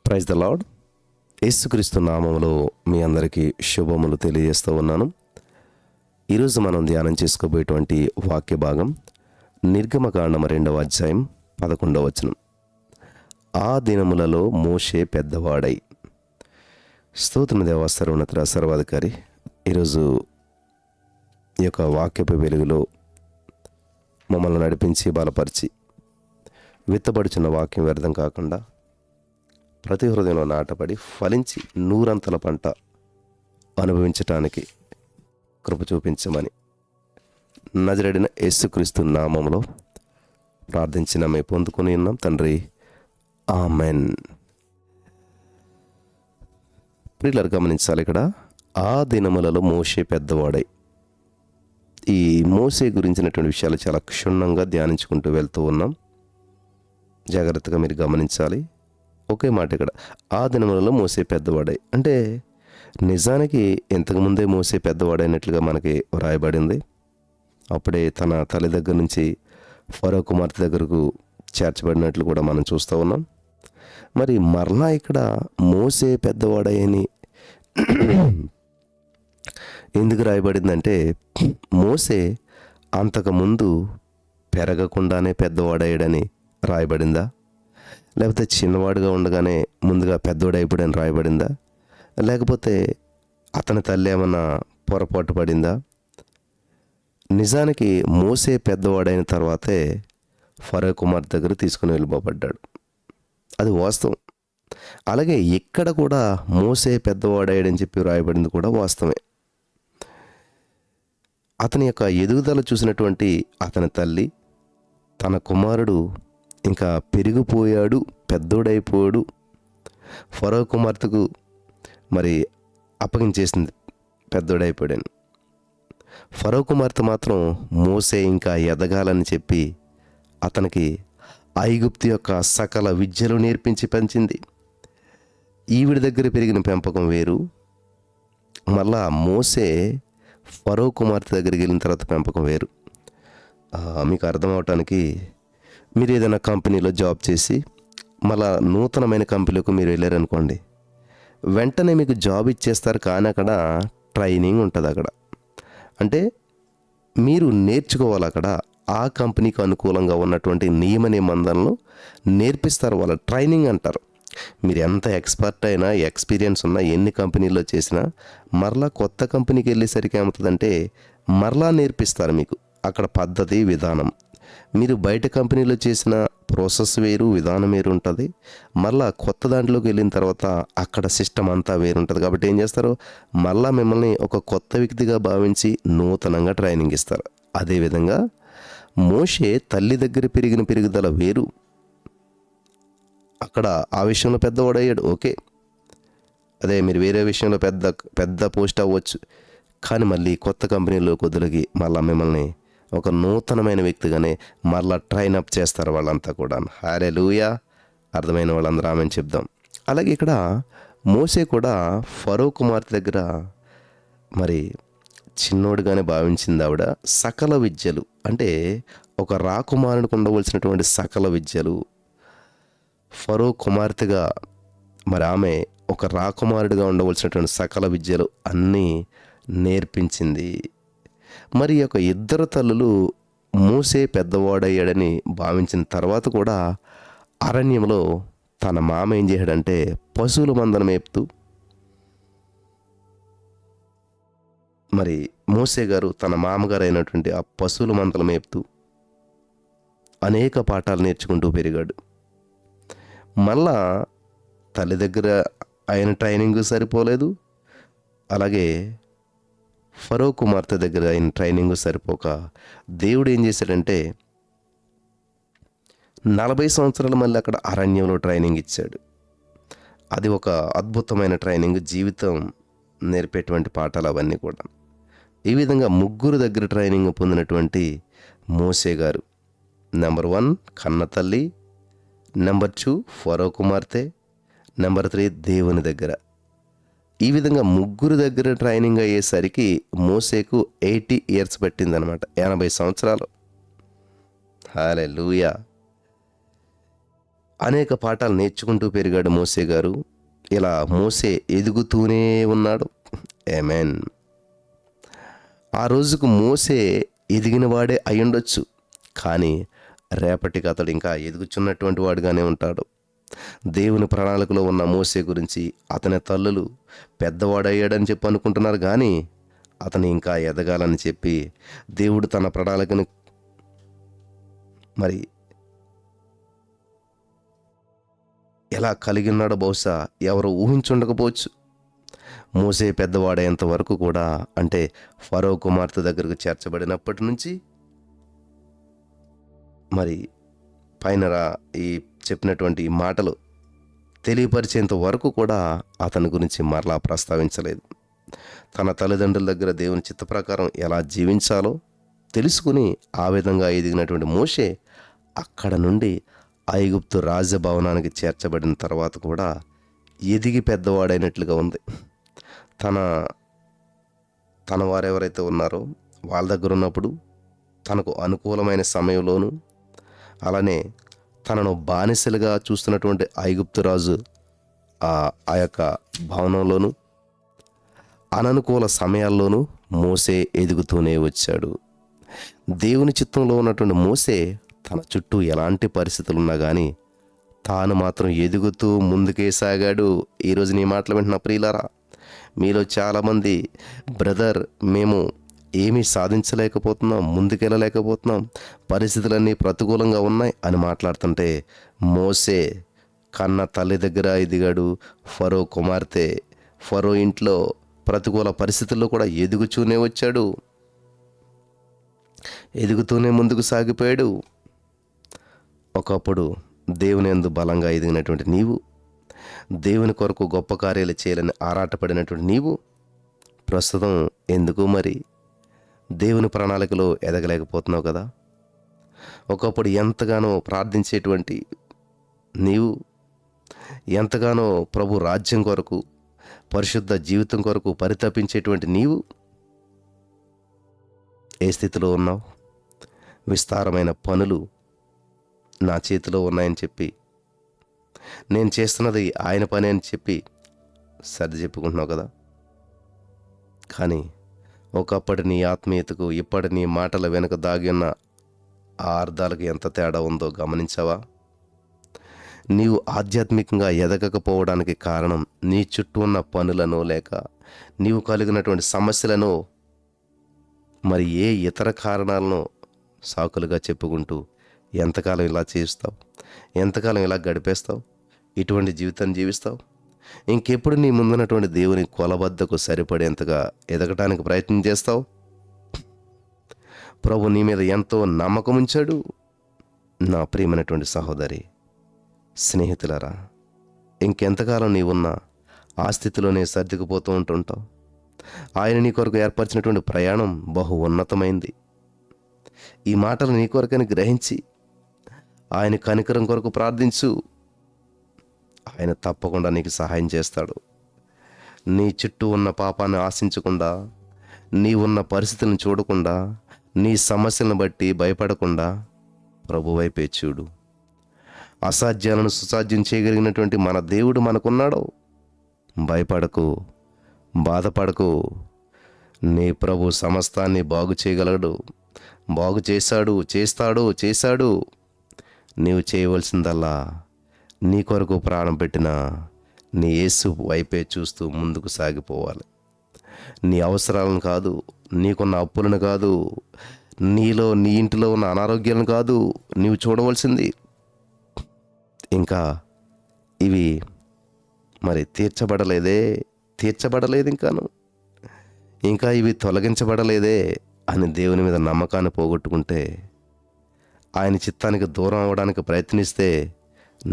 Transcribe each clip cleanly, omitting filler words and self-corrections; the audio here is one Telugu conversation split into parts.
Praise the lord. యేసుక్రీస్తు నామములో మీ అందరికీ శుభములు తెలియజేస్తూ ఉన్నాను. ఈరోజు మనం ధ్యానం చేసుకోబోయేటువంటి వాక్య భాగం నిర్గమకాండం 2వ అధ్యాయం 11వ వచనం. ఆ దినములలో మోషే పెద్దవాడై. స్తోత్రం దేవా, సర్వోన్నత సర్వాధికారి. ఈరోజు ఈ యొక్క వాక్యపు వెలుగులో మమ్మల్ని నడిపించి బలపరిచి విత్తబడుచున్న వాక్యం వ్యర్థం కాకుండా ప్రతి హృదయంలో నాటపడి ఫలించి నూరంతల పంట అనుభవించటానికి కృప చూపించమని నజరేయుడైన యేసుక్రీస్తు నామములో ప్రార్థించిన మేము పొందుకొని ఉన్నాం తండ్రి, ఆమెన్. ప్రియులారు గమనించాలి, ఇక్కడ ఆ దినములలో మోషే పెద్దవాడై. ఈ మోషే గురించినటువంటి విషయాలు చాలా క్షుణ్ణంగా ధ్యానించుకుంటూ వెళ్తూ ఉన్నాం. జాగ్రత్తగా మీరు గమనించాలి. ఒకే మాట ఇక్కడ, ఆ దినములలో మోసే పెద్దవాడై అంటే నిజానికి ఇంతకుముందే మోసే పెద్దవాడైనట్లుగా మనకి వ్రాయబడింది. అప్పుడే తన తల్లి దగ్గర నుంచి ఫరో కుమార్తె దగ్గరకు చేర్చబడినట్లు కూడా మనం చూస్తూ ఉన్నాం. మరి మరలా ఇక్కడ మోసే పెద్దవాడని ఎందుకు రాయబడిందంటే, మోసే అంతకుముందు పెరగకుండానే పెద్దవాడయ్యాడని రాయబడిందా, లేకపోతే చిన్నవాడుగా ఉండగానే ముందుగా పెద్దోడైపోయాడని రాయబడిందా, లేకపోతే అతని తల్లి ఏమన్నా పొరపాటు పడిందా? నిజానికి మోసే పెద్దవాడైన తర్వాతే ఫరో కుమార్ దగ్గర తీసుకుని వెళ్ళిపోబడ్డాడు. అది వాస్తవం. అలాగే ఇక్కడ కూడా మోసే పెద్దవాడయ్యాడని చెప్పి రాయబడింది కూడా వాస్తవమే. అతని యొక్క ఎదుగుదల చూసినటువంటి అతని తల్లి, తన కుమారుడు ఇంకా పెరిగిపోయాడు, పెద్దోడైపోయాడు, ఫరో కుమార్తెకు మరి అప్పగించేసింది, పెద్దోడైపోయాడని. ఫరో కుమార్తె మాత్రం మోసే ఇంకా ఎదగాలని చెప్పి అతనికి ఐగుప్తు యొక్క సకల విద్యలు నేర్పించి పెంచింది. ఈవిడి దగ్గర పెరిగిన పెంపకం వేరు, మళ్ళా మోసే ఫరో కుమార్తె దగ్గరికి వెళ్ళిన తర్వాత పెంపకం వేరు. మీకు అర్థం అవటానికి, మీరు ఏదైనా కంపెనీలో జాబ్ చేసి మళ్ళా నూతనమైన కంపెనీలకు మీరు వెళ్ళారనుకోండి, వెంటనే మీకు జాబ్ ఇచ్చేస్తారు, కానీ అక్కడ ట్రైనింగ్ ఉంటుంది. అక్కడ అంటే మీరు నేర్చుకోవాలి. అక్కడ ఆ కంపెనీకి అనుకూలంగా ఉన్నటువంటి నియమ నిబంధనలు నేర్పిస్తారు, వాళ్ళ ట్రైనింగ్ అంటారు. మీరు ఎంత ఎక్స్పర్ట్ అయినా, ఎక్స్పీరియన్స్ ఉన్నా, ఎన్ని కంపెనీల్లో చేసినా మరలా కొత్త కంపెనీకి వెళ్ళేసరికి ఏమవుతుందంటే మరలా నేర్పిస్తారు మీకు అక్కడ పద్ధతి, విధానం. మీరు బయట కంపెనీలో చేసిన ప్రాసెస్ వేరు, విధానం వేరు ఉంటుంది. మళ్ళా కొత్త దాంట్లోకి వెళ్ళిన తర్వాత అక్కడ సిస్టమ్ అంతా వేరు ఉంటుంది. కాబట్టి ఏం చేస్తారు, మళ్ళా మిమ్మల్ని ఒక కొత్త వ్యక్తిగా భావించి నూతనంగా ట్రైనింగ్ ఇస్తారు. అదేవిధంగా మోషే తల్లి దగ్గర పెరిగిన పెరుగుదల వేరు. అక్కడ ఆ విషయంలో పెద్దవాడయ్యాడు, ఓకే. అదే మీరు వేరే విషయంలో పెద్ద పోస్ట్ అవ్వచ్చు, కానీ మళ్ళీ కొత్త కంపెనీలో కొద్దిలకి మళ్ళీ మిమ్మల్ని ఒక నూతనమైన వ్యక్తిగానే మరలా ట్రైన్ అప్ చేస్తారు వాళ్ళంతా కూడా. హల్లెలూయా. అర్థమైన వాళ్ళందరూ ఆమెను చెప్దాం. అలాగే ఇక్కడ మోసే కూడా ఫరో కుమార్తె దగ్గర మరి చిన్నోడుగానే భావించింది ఆవిడ. సకల విద్యలు అంటే ఒక రాకుమారునికి ఉండవలసినటువంటి సకల విద్యలు ఫరో కుమార్తెగా మరి ఆమె ఒక రాకుమారుడిగా ఉండవలసినటువంటి సకల విద్యలు అన్నీ నేర్పించింది. మరి యొక్క ఇద్దరు తల్లులు మోసే పెద్దవాడయ్యాడని భావించిన తర్వాత కూడా అరణ్యంలో తన మామ ఏం చేశాడంటే పశువుల మందను మేపుతూ, మరి మోసే గారు తన మామగారు అయినటువంటి ఆ పశువుల మందలు మేపుతూ అనేక పాఠాలు నేర్చుకుంటూ పెరిగాడు. మళ్ళా తల్లి దగ్గర ఆయన ట్రైనింగ్ సరిపోలేదు, అలాగే ఫరో కుమార్తె దగ్గర ఆయన ట్రైనింగ్ సరిపోక దేవుడు ఏం చేశాడంటే 40 సంవత్సరాలు మళ్ళీ అక్కడ అరణ్యంలో ట్రైనింగ్ ఇచ్చాడు. అది ఒక అద్భుతమైన ట్రైనింగ్, జీవితం నేర్పేటువంటి పాఠాలు అవన్నీ కూడా. ఈ విధంగా ముగ్గురు దగ్గర ట్రైనింగ్ పొందినటువంటి మోసే గారు, నెంబర్ 1 కన్న తల్లి, నెంబర్ 2 ఫరో కుమార్తె, నెంబర్ 3 దేవుని దగ్గర. ఈ విధంగా ముగ్గురు దగ్గర ట్రైనింగ్ అయ్యేసరికి మోసేకు 80 years పట్టిందనమాట, 80 సంవత్సరాలు. హల్లెలూయా. అనేక పాఠాలు నేర్చుకుంటూ పెరిగాడు మోసే గారు. ఇలా మోసే ఎదుగుతూనే ఉన్నాడు. ఆమేన్. ఆ రోజుకు మోసే ఎదిగినవాడే అయ్యుండొచ్చు. కానీ రేపటికి అతడు ఇంకా ఎదుగుచున్నటువంటి వాడుగానే ఉంటాడు. దేవుని ప్రణాళికలో ఉన్న మోసే గురించి అతని తల్లులు పెద్దవాడయ్యాడని చెప్పి అనుకుంటున్నారు, కానీ అతను ఇంకా ఎదగాలని చెప్పి దేవుడు తన ప్రణాళికను మరి ఎలా కలిగి ఉన్నాడో బహుశా ఎవరు ఊహించుండకపోవచ్చు. మోసే పెద్దవాడేంత వరకు కూడా, అంటే ఫరో కుమార్తె దగ్గరకు చేర్చబడినప్పటి నుంచి మరి పైన ఈ చెప్పినటువంటి ఈ మాటలు తెలియపరిచేంత వరకు కూడా అతని గురించి మరలా ప్రస్తావించలేదు. తన తల్లిదండ్రుల దగ్గర దేవుని చిత్త ప్రకారం ఎలా జీవించాలో తెలుసుకుని ఆ విధంగా ఎదిగినటువంటి మోషే అక్కడ నుండి ఐగుప్తు రాజభవనానికి చేర్చబడిన తర్వాత కూడా ఎదిగి పెద్దవాడైనట్లుగా ఉంది. తన తన వారెవరైతే ఉన్నారో వాళ్ళ దగ్గర ఉన్నప్పుడు తనకు అనుకూలమైన సమయంలోనూ, అలానే తనను బానిసలుగా చూస్తున్నటువంటి ఐగుప్తు రాజు ఆ యొక్క భవనంలోనూ అననుకూల సమయాల్లోనూ మోసే ఎదుగుతూనే వచ్చాడు. దేవుని చిత్తంలో ఉన్నటువంటి మోసే తన చుట్టూ ఎలాంటి పరిస్థితులున్నా కానీ తాను మాత్రం ఎదుగుతూ ముందుకే సాగాడు. ఈరోజు నీ మాటలు వింటున్న ప్రియులారా, మీలో చాలామంది బ్రదర్ మేము ఏమీ సాధించలేకపోతున్నాం, ముందుకెళ్ళలేకపోతున్నాం, పరిస్థితులన్నీ ప్రతికూలంగా ఉన్నాయి అని మాట్లాడుతుంటే, మోసే కన్న తల్లి దగ్గర ఎదిగాడు. ఫరో కుమార్తె, ఫరో ఇంట్లో ప్రతికూల పరిస్థితుల్లో కూడా ఎదుగుతూనే వచ్చాడు, ఎదుగుతూనే ముందుకు సాగిపోయాడు. ఒకప్పుడు దేవుని యందు బలంగా ఎదిగినటువంటి నీవు, దేవుని కొరకు గొప్ప కార్యాలు చేయాలని ఆరాటపడినటువంటి నీవు ప్రస్తుతం ఎందుకు మరి దేవుని ప్రణాళికలో ఎదగలేకపోతున్నావు కదా. ఒకప్పుడు ఎంతగానో ప్రార్థించేటువంటి నీవు, ఎంతగానో ప్రభు రాజ్యం కొరకు పరిశుద్ధ జీవితం కొరకు పరితపించేటువంటి నీవు ఏ స్థితిలో ఉన్నావు? విస్తారమైన పనులు నా చేతిలో ఉన్నాయని చెప్పి, నేను చేస్తున్నది ఆయన పని అని చెప్పి సర్ది చెప్పుకుంటున్నావు కదా. కానీ ఒకప్పటి నీ ఆత్మీయతకు ఇప్పటి నీ మాటల వెనుక దాగి ఉన్న ఆ అర్థాలకు ఎంత తేడా ఉందో గమనించావా? నీవు ఆధ్యాత్మికంగా ఎదగకపోవడానికి కారణం నీ చుట్టూ ఉన్న పనులను, లేక నీవు కలిగినటువంటి సమస్యలను, మరి ఏ ఇతర కారణాలను సాకులుగా చెప్పుకుంటూ ఎంతకాలం ఇలా చేస్తావు? ఎంతకాలం ఇలా గడిపేస్తావు? ఇటువంటి జీవితాన్ని జీవిస్తావు? ఇంకెప్పుడు నీ ముందున్నటువంటి దేవుని కొలబద్దకు సరిపడేంతగా ఎదగటానికి ప్రయత్నం చేస్తావు? ప్రభు నీ మీద ఎంతో నమ్మకం ఉంచాడు. నా ప్రియమైనటువంటి సహోదరి, స్నేహితులరా, ఇంకెంతకాలం నీవున్నా ఆ స్థితిలోనే సర్దుకుపోతూ ఉంటుంటావు. ఆయన నీ కొరకు ఏర్పరిచినటువంటి ప్రయాణం బహు ఉన్నతమైంది. ఈ మాటలు నీ కొరకని గ్రహించి ఆయన కనికరం కొరకు ప్రార్థించు. ఆయన తప్పకుండా నీకు సహాయం చేస్తాడు. నీ చుట్టూ ఉన్న పాపాన్ని ఆశించకుండా, నీ ఉన్న పరిస్థితులను చూడకుండా, నీ సమస్యలను బట్టి భయపడకుండా ప్రభు వైపే చూడు. అసాధ్యాలను సుసాధ్యం చేయగలిగినటువంటి మన దేవుడు మనకున్నాడు. భయపడకు, బాధపడకు. నీ ప్రభు సమస్తాన్ని బాగు చేయగలడు, బాగు చేస్తాడు. నీవు చేయవలసిందల్లా నీ కొరకు ప్రాణం పెట్టిన నీ యేసు వైపే చూస్తూ ముందుకు సాగిపోవాలి. నీ అవసరాలను కాదు, నీకున్న అప్పులను కాదు, నీ ఇంటిలో ఉన్న అనారోగ్యాలను కాదు నీవు చూడవలసింది. ఇంకా ఇవి మరి తీర్చబడలేదు ఇంకా ఇవి తొలగించబడలేదే అని దేవుని మీద నమ్మకాన్ని పోగొట్టుకుంటే, ఆయన చిత్తానికి దూరం అవ్వడానికి ప్రయత్నిస్తే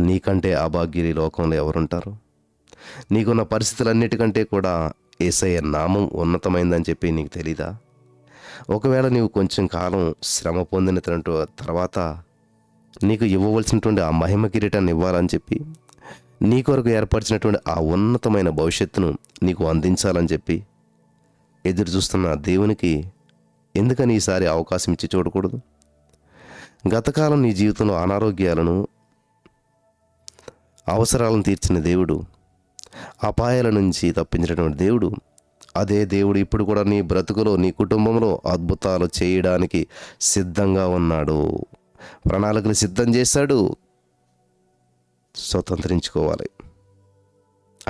నీకంటే అభాగ్యులు ఈ లోకంలో ఎవరుంటారు? నీకున్న పరిస్థితులన్నిటికంటే కూడా యేసయ్య నామం ఉన్నతమైందని చెప్పి నీకు తెలీదా? ఒకవేళ నీవు కొంచెం కాలం శ్రమ పొందిన తర్వాత నీకు ఇవ్వవలసినటువంటి ఆ మహిమ కిరీటాన్ని ఇవ్వాలని చెప్పి, నీ కొరకు ఏర్పరిచినటువంటి ఆ ఉన్నతమైన భవిష్యత్తును నీకు అందించాలని చెప్పి ఎదురు చూస్తున్న దేవునికి ఎందుకని ఈసారి అవకాశం ఇచ్చి చూడకూడదు? గతకాలం నీ జీవితంలో అనారోగ్యాలను, అవసరాలను తీర్చిన దేవుడు, అపాయాల నుంచి తప్పించినటువంటి దేవుడు, అదే దేవుడు ఇప్పుడు కూడా నీ బ్రతుకులో, నీ కుటుంబంలో అద్భుతాలు చేయడానికి సిద్ధంగా ఉన్నాడు. ప్రణాళికలు సిద్ధం చేశాడు. స్వతంత్రించుకోవాలి.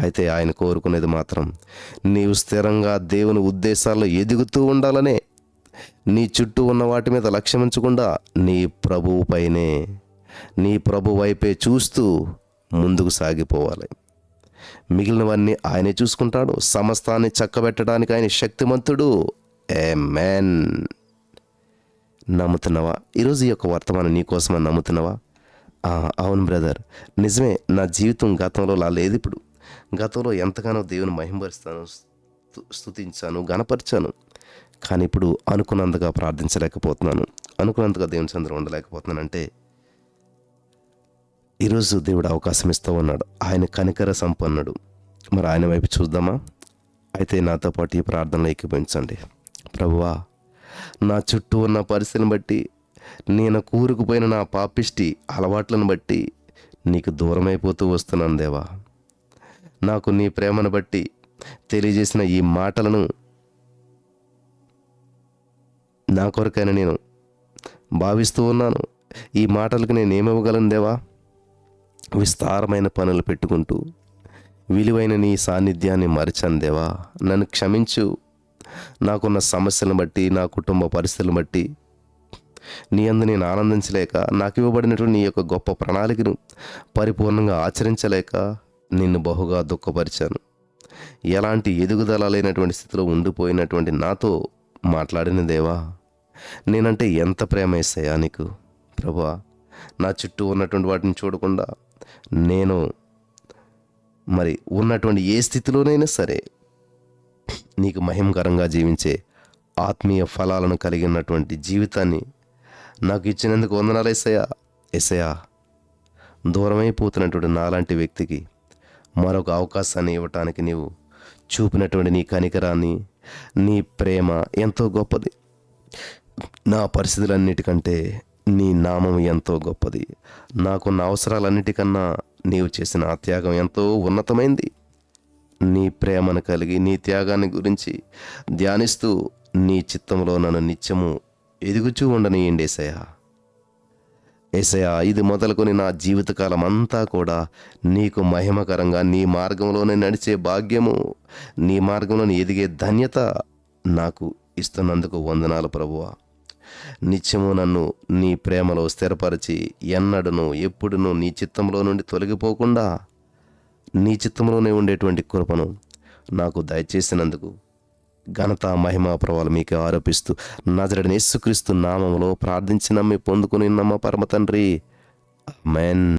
అయితే ఆయన కోరుకునేది మాత్రం నీవు స్థిరంగా దేవుని ఉద్దేశాల్లో ఎదుగుతూ ఉండాలనే. నీ చుట్టూ ఉన్న వాటి మీద లక్ష్యం ఉంచకుండా నీ ప్రభువు పైనే, నీ ప్రభు వైపే చూస్తూ ముందుకు సాగిపోవాలి. మిగిలినవన్నీ ఆయనే చూసుకుంటాడు. సమస్తాన్ని చక్కబెట్టడానికి ఆయన శక్తిమంతుడు. ఆమేన్. నమ్ముతున్నావా? ఈరోజు ఈ యొక్క వర్తమానం నీకోసమని నమ్ముతున్నావా? అవును బ్రదర్, నిజమే. నా జీవితం గతంలో లా లేదు ఇప్పుడు. గతంలో ఎంతగానో దేవుని మహిమపరుస్తాను, స్తుతించాను, గణపరిచాను. కానీ ఇప్పుడు అనుకున్నంతగా ప్రార్థించలేకపోతున్నాను, అనుకున్నంతగా దేవుని సందర్భంలో ఉండలేకపోతున్నానంటే ఈరోజు దేవుడు అవకాశం ఇస్తూ ఉన్నాడు. ఆయన కనికర సంపన్నుడు. మరి ఆయన వైపు చూద్దామా? అయితే నాతో పాటు ఈ ప్రార్థనలో ఏకీభవించండి. ప్రభువా, నా చుట్టూ ఉన్న పరిస్థితిని బట్టి, నేను కూరుకుపోయిన నా పాపిష్టి అలవాట్లను బట్టి నీకు దూరమైపోతూ వస్తున్నాను దేవా. నాకు నీ ప్రేమను బట్టి తెలియజేసిన ఈ మాటలను నా కొరకైనా నేను భావిస్తూ ఉన్నాను. ఈ మాటలకు నేను ఏమివ్వగలను దేవా? విస్తారమైన పనులు పెట్టుకుంటూ విలువైన నీ సాన్నిధ్యాన్ని మరిచాను దేవా. నన్ను క్షమించు. నాకున్న సమస్యలను బట్టి, నా కుటుంబ పరిస్థితులను బట్టి నీ అందు నేను ఆనందించలేక, నాకు ఇవ్వబడినటువంటి నీ యొక్క గొప్ప ప్రణాళికను పరిపూర్ణంగా ఆచరించలేక నిన్ను బహుగా దుఃఖపరిచాను. ఎలాంటి ఎదుగుదల లేనటువంటి స్థితిలో ఉండిపోయినటువంటి నాతో మాట్లాడిన దేవా, నేనంటే ఎంత ప్రేమ యేసయ్యా నీకు. ప్రభువా, నా చుట్టూ ఉన్నటువంటి వాటిని చూడకుండా నేను మరి ఉన్నటువంటి ఏ స్థితిలోనైనా సరే నీకు మహిమకరంగా జీవించే ఆత్మీయ ఫలాలను కలిగినటువంటి జీవితాన్ని నాకు ఇచ్చినందుకు వందనాలు యేసయ్యా. యేసయ్యా, దూరమైపోతున్నటువంటి నాలాంటి వ్యక్తికి మరొక అవకాశాన్ని ఇవ్వటానికి నీవు చూపినటువంటి నీ కనికరాన్ని, నీ ప్రేమ ఎంతో గొప్పది. నా పరిస్థితులన్నిటికంటే నీ నామం ఎంతో గొప్పది. నాకున్న అవసరాలన్నిటికన్నా నీవు చేసిన ఆ త్యాగం ఎంతో ఉన్నతమైంది. నీ ప్రేమను కలిగి, నీ త్యాగాన్ని గురించి ధ్యానిస్తూ నీ చిత్తంలో నన్ను నిత్యము ఎదుగుచూ ఉండనియండి యేసయ్యా. యేసయ్యా, ఇది మొదలుకొని నా జీవితకాలం అంతా కూడా నీకు మహిమకరంగా నీ మార్గంలోనే నడిచే భాగ్యము, నీ మార్గంలోనే ఎదిగే ధన్యత నాకు ఇస్తున్నందుకు వందనాలు ప్రభువా. నిత్యము నన్ను నీ ప్రేమలో స్థిరపరిచి ఎన్నడను ఎప్పుడును నీ చిత్తంలో నుండి తొలగిపోకుండా నీ చిత్తంలోనే ఉండేటువంటి కృపను నాకు దయచేసినందుకు ఘనత, మహిమ, ప్రభావాలు మీకు ఆరోపిస్తూ నజరేయుడైన యేసుక్రీస్తు నామములో ప్రార్థించి నమ్మి పొందుకుని నమ్మ పరమ తండ్రి. ఆమేన్.